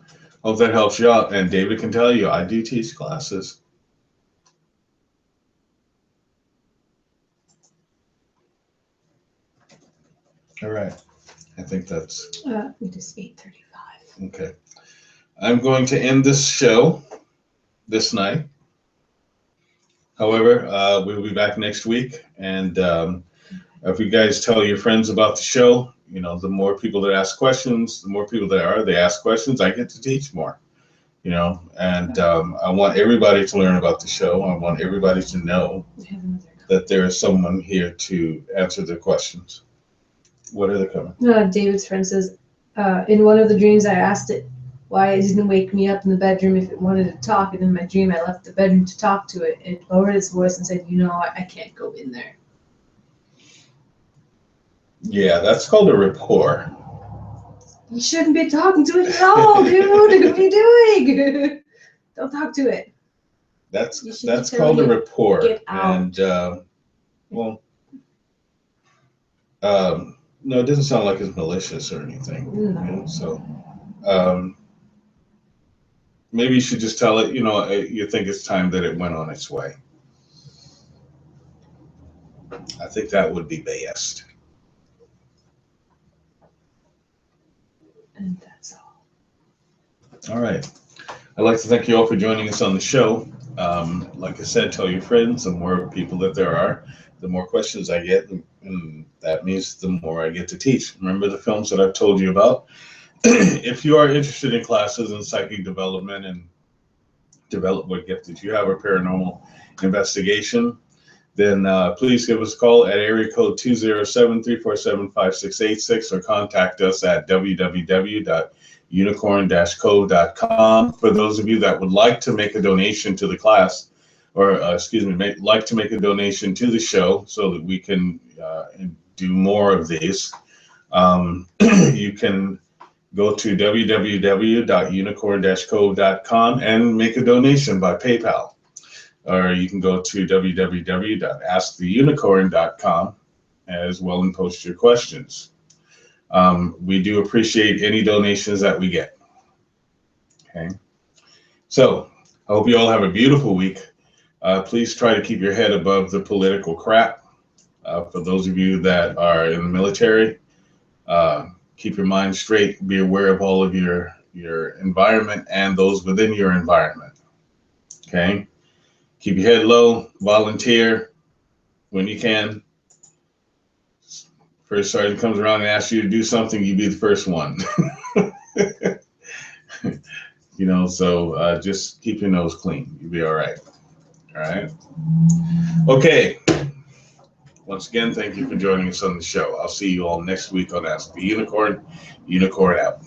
hope that helps you out. And David can tell you, I do teach classes. All right. I think that's... It is 8:35. Okay. I'm going to end this show this night. However, we'll be back next week. And if you guys tell your friends about the show, the more people that ask questions, the more people they ask questions, I get to teach more. And I want everybody to learn about the show. I want everybody to know that there is someone here to answer their questions. What are they coming? David's friend says, in one of the dreams I asked it why it didn't wake me up in the bedroom if it wanted to talk, and in my dream I left the bedroom to talk to it. It lowered its voice and said, I can't go in there. Yeah, that's called a rapport. You shouldn't be talking to it at all, dude. What are you doing? Don't talk to it. That's called a rapport. Get out. And no, it doesn't sound like it's malicious or anything. No. You know, so maybe you should just tell it, you think it's time that it went on its way. I think that would be best. And that's all. All right. I'd like to thank you all for joining us on the show. Like I said, tell your friends. The more people that there are, the more questions I get, and that means the more I get to teach. Remember the films that I've told you about? If you are interested in classes in psychic development and develop what gift that you have or paranormal investigation, then please give us a call at area code 207-347-5686 or contact us at www.unicorn-co.com. For those of you that would like to make a donation to the class, or like to make a donation to the show so that we can do more of these, you can go to www.unicorn-co.com and make a donation by PayPal. Or you can go to www.asktheunicorn.com as well and post your questions. We do appreciate any donations that we get. Okay. So I hope you all have a beautiful week. Please try to keep your head above the political crap. For those of you that are in the military, keep your mind straight. Be aware of all of your environment and those within your environment. Okay. Keep your head low, volunteer when you can. First sergeant comes around and asks you to do something, you be the first one. So just keep your nose clean. You'll be all right. All right. Okay. Once again, thank you for joining us on the show. I'll see you all next week on Ask the Unicorn. Unicorn out.